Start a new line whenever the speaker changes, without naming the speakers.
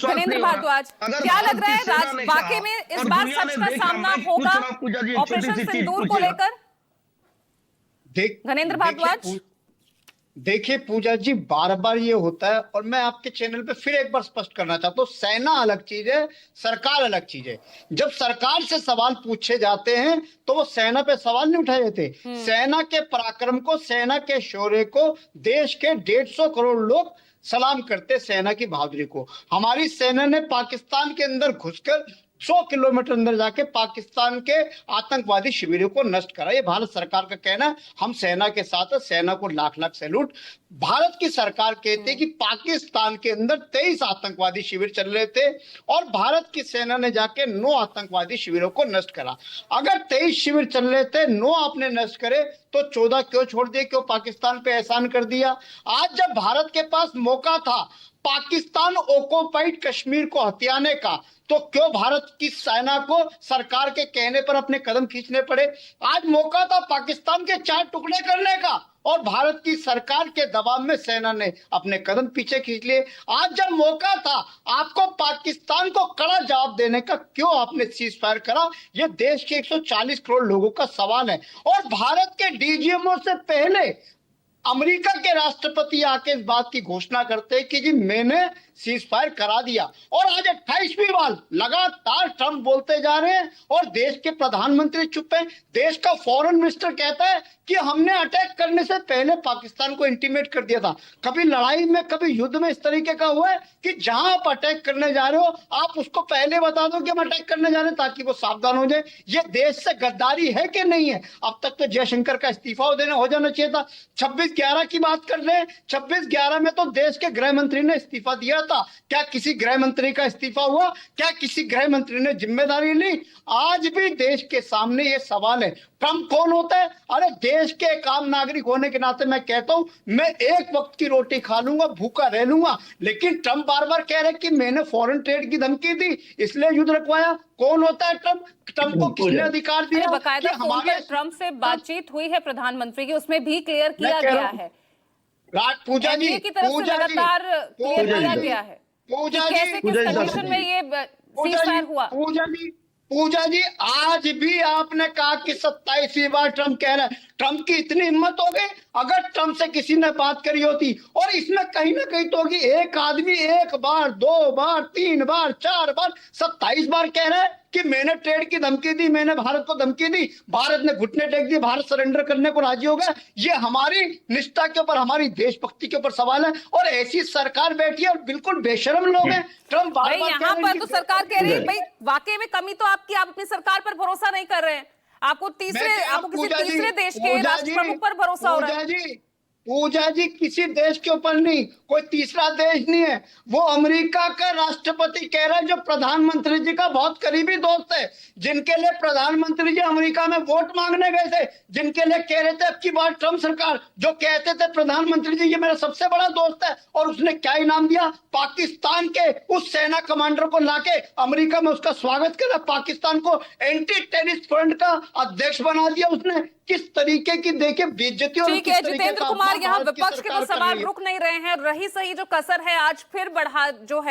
धनेंद्र भारद्वाज, क्या लग रहा है वाकई में इस बार सच का सामना होगा ऑपरेशन सिंदूर को लेकर? धनेंद्र भारद्वाज,
देखिए पूजा जी, बार बार ये होता है और मैं आपके चैनल पे फिर एक बार स्पष्ट करना चाहता हूँ, सेना अलग चीज है, सरकार अलग चीज है। जब सरकार से सवाल पूछे जाते हैं तो वो सेना पे सवाल नहीं उठाए जाते। सेना के पराक्रम को, सेना के शौर्य को देश के 150 करोड़ लोग सलाम करते, सेना की बहादुरी को। हमारी सेना ने पाकिस्तान के अंदर घुसकर 100 किलोमीटर अंदर जाके पाकिस्तान के आतंकवादी शिविरों को नष्ट करा। ये भारत सरकार का कहना है, हम सेना के साथ है, सेना को लाख लाख सैल्यूट। भारत की सरकार कहती है कि पाकिस्तान के अंदर 23 आतंकवादी शिविर चल रहे थे और भारत की सेना ने जाके 9 आतंकवादी शिविरों को नष्ट करा। अगर 23 शिविर चल रहे थे, 9 आपने नष्ट करे, तो 14 क्यों छोड़ दिए, क्यों पाकिस्तान पे एहसान कर दिया? आज जब भारत के पास मौका था पाकिस्तान ऑक्युपाइड कश्मीर को हथियाने का, तो क्यों भारत की सेना को सरकार के कहने पर अपने कदम खींचने पड़े? आज मौका था पाकिस्तान के 4 टुकड़े करने का और भारत की सरकार के दबाव में सेना ने अपने कदम पीछे खींच लिए। आज जब मौका था आपको पाकिस्तान को कड़ा जवाब देने का, क्यों आपने सीज फायर करा? यह देश के 140 करोड़ लोगों का सवाल है। और भारत के डीजीएमओ से पहले अमेरिका के राष्ट्रपति आके इस बात की घोषणा करते हैं कि जी मैंने सीज फायर करा दिया। और आज 28वीं बार लगातार ट्रंप बोलते जा रहे हैं और देश के प्रधानमंत्री चुप हैं। देश का फॉरेन मिनिस्टर कहता है कि हमने अटैक करने से पहले पाकिस्तान को इंटीमेट कर दिया था। कभी लड़ाई में, कभी युद्ध में इस तरीके का हुआ है कि जहां आप अटैक करने जा रहे हो आप उसको पहले बता दो कि हम अटैक करने जा रहे हैं, ताकि वो सावधान हो जाए। ये देश से गद्दारी है कि नहीं है? अब तक तो जयशंकर का इस्तीफा हो जाना चाहिए था। 26/11 की बात कर रहे हैं, 26/11 में तो देश के गृह मंत्री ने इस्तीफा दिया था। क्या किसी गृह मंत्री का इस्तीफा हुआ? क्या किसी गृह मंत्री ने जिम्मेदारी ली? आज भी देश के सामने ये सवाल है, ट्रंप कौन होता है? अरे देश के एक आम नागरिक होने के नाते मैं कहता हूं, मैं एक वक्त की रोटी खा लूंगा, भूखा रह लूंगा, लेकिन ट्रंप बार बार कह रहे कि मैंने फॉरेन ट्रेड की धमकी दी इसलिए युद्ध रखवाया। कौन होता है ट्रंप? ट्रंप को किसने अधिकार दिया?
बकायदा हमारे ट्रंप से बातचीत हुई है प्रधानमंत्री की, उसमें भी क्लियर किया गया है,
पूजा जी
की तरफ से लगातार क्लियर किया गया है कैसे किस कंडीशन में ये सीज़फायर हुआ।
पूजा जी आज भी आपने कहा कि 27वीं बार ट्रंप कह रहा है। ट्रंप की इतनी हिम्मत हो गई, अगर ट्रंप से किसी ने बात करी होती, और इसमें कहीं ना कहीं तो होगी, एक आदमी 1 बार 2 बार 3 बार 4 बार 27 बार कह रहा है कि मैंने ट्रेड की धमकी दी, मैंने भारत को धमकी दी, भारत ने घुटने टेक दिए, भारत सरेंडर करने को राजी हो गया। ये हमारी निष्ठा के ऊपर, हमारी देशभक्ति के ऊपर सवाल है। और ऐसी सरकार बैठी है और बिल्कुल बेशरम लोग हैं। ट्रंप
यहाँ पर तो सरकार कह रही है भाई वाकई में कमी तो आपकी, आप अपनी सरकार पर भरोसा नहीं कर रहे हैं, आपको किसी तीसरे देश के राष्ट्र प्रमुख पर भरोसा हो रहा है।
पूजा जी किसी देश के ऊपर नहीं, कोई तीसरा देश नहीं है। वो अमेरिका का राष्ट्रपति कह रहा है, जो प्रधानमंत्री जी का बहुत करीबी दोस्त है, जिनके लिए प्रधानमंत्री जी अमेरिका में वोट मांगने गए थे, जिनके लिए कह रहे थे अब की बार ट्रंप सरकार, जो कहते थे प्रधानमंत्री जी ये मेरा सबसे बड़ा दोस्त है, और उसने क्या इनाम दिया? पाकिस्तान के उस सेना कमांडर को लाके अमेरिका में उसका स्वागत करा, पाकिस्तान को एंटी टेररिस्ट फ्रंट का अध्यक्ष बना दिया उसने। किस तरीके की देखिए बेइज्जती। और
जितेंद्र कुमार यहाँ विपक्ष के तो सवाल रुक नहीं रहे हैं, रही सही जो कसर है आज फिर बढ़ा जो है